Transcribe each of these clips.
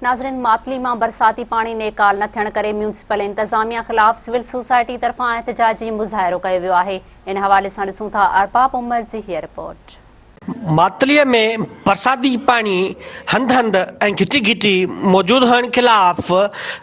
नाज़रीन, मातली में बरसाती पानी नेकाल न थियण करे म्यूनिसिपल इंतजामिया खिलाफ सिविल सोसाइटी तरफां एहतजाजी मुज़ाहिरो कयो वियो आहे। इन हवाले सां ॾिसूं था अरबाब उमर जी हीअ रिपोर्ट। मातलीअ में बरसाती पानी हंध हंध ऐं घिटी घिटी मौजूद हुअण खिलाफ़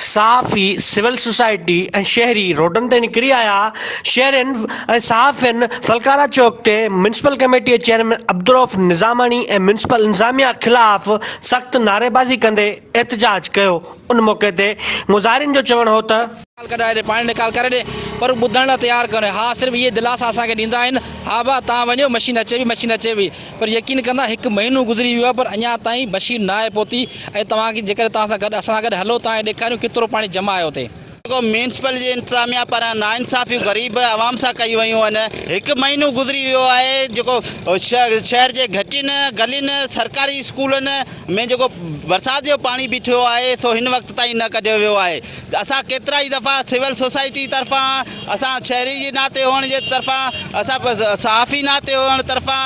सहाफ़ी सिविल सोसाइटी ऐं शहरी रोडनि ते निकिरी आया। शहरियुनि ऐं सहाफ़ियुनि फलकारा चौक ते म्यूनिसिपल कमेटी चेयरमैन अब्दुरऊफ़ निज़ामानी ऐं म्यूनिसिपल इंतज़ामिया खिलाफ़ सख़्त नारेबाज़ी कंदे एहतजाज कयो। उन मौके ते मुज़ाहिरीन जो चवणु हो त कढाए पानी निकाल करे दे पर ॿुधण लाइ तयारु करे। हा, सिर्फ़ु इहे दिलासा असांखे ॾींदा आहिनि। हा भाउ तव्हां वञो, मशीन अचे बि पर यकीन कंदा हिकु महीनो गुज़री वियो आहे पर अञा ताईं मशीन न आहे पहुती। ऐं तव्हांखे जेकर तव्हां सां गॾु असां सां गॾु हलो तव्हां ॾेखारियूं केतिरो पाणी जमा आहे हुते। म्यूनिसिपल जे इंतज़ामिया पारां नाइंसाफ़ियूं ग़रीब आवाम सां कई वयूं आहिनि। हिकु महीनो गुज़री वियो आहे जेको शहर जे घटियुनि गलियुनि सरकारी स्कूलनि में जेको बरसाति जो पाणी बीठो आहे सो हिन वक़्त ताईं न कढियो वियो आहे। असां केतिरा ई दफ़ा सिविल सोसाइटी तरफ़ां, असां शहरी जे नाते हुअण जे तरफ़ां, असां सहाफ़ी नाते हुअण तरफ़ां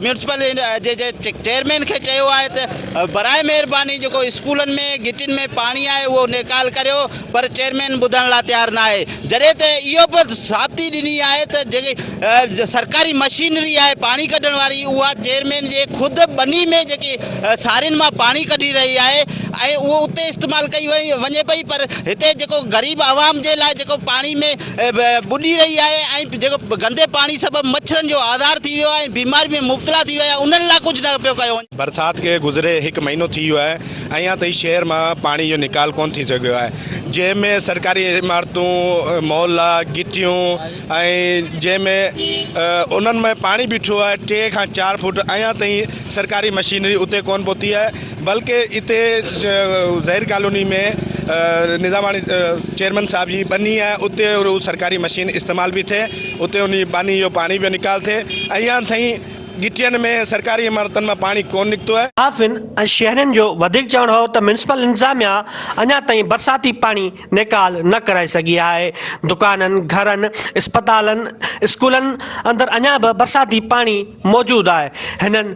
म्यूनिसिपल जे चेयरमैन खे चयो आहे त बराए महिरबानी जेको स्कूलनि में घिटियुनि में पाणी आहे उहो निकाल करियो, पर चेयरमैन ॿुधण लाइ तयारु न आहे। जॾहिं त इहो बि साबिती ॾिनी आहे त जेकी सरकारी मशीनरी आहे पाणी कढण वारी उहा चेयरमैन जे ख़ुदि बनी में जेकी सारियुनि मां पाणी कढी रही आहे ऐं उहो उते इस्तेमालु कई वञे पई। पर हिते जेको ग़रीब आवाम जे लाइ जेको पाणी में ॿुॾी रही आहे ऐं जेको गंदे पाणी सबबु मच्छरनि जो आधार थी वियो आहे, बीमारी में मुब्तला थी वियो आहे, उन्हनि लाइ कुझु न पियो कयो वञे। बरसाति खे गुज़रे हिकु महीनो थी वियो आहे ऐं अञा ताईं शहर मां पाणी जो निकाल कोन थी सघियो आहे। जंहिंमें सरकारी इमारतूं, मॉल, गिटियूं ऐं जंहिंमें उन्हनि में पाणी बीठो आहे 3 खां 4 फुट। अञा ताईं सरकारी मशीनरी उते कोन पहुती आहे, बल्कि हिते ज़हीर कॉलोनी में निज़ामानी चेयरमैन साहब जी बनी आहे, उते सरकारी मशीन इस्तेमालु बि थिए, उते उन बानी जो पाणी बि निकाल थिए। अञा ताईं गिटियुनि में सरकारी इमारतुनि में पाणी कोन निकितो आहे। सहाफ़ियुनि ऐं शहरियुनि जो वधीक चवणु हो त म्यूनिसिपल इंतज़ामिया अञा ताईं बरसाती पाणी निकाल न कराए सघी आहे। दुकाननि, घरनि, इस्पतालनि, स्कूलनि अंदरि अञा बि बरसाती पाणी मौजूदु आहे। हिननि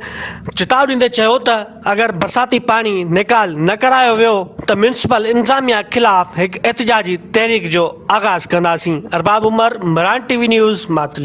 चेतावनी ॾींदे चयो त अगरि बरसाती पाणी निकाल न करायो वियो त म्यूनिसिपल इंतज़ामिया खिलाफ़ हिकु एहतजाजी तहरीक जो आगाज़ कंदासीं। अरबाब उमर, मरान TV न्यूज़, मातली।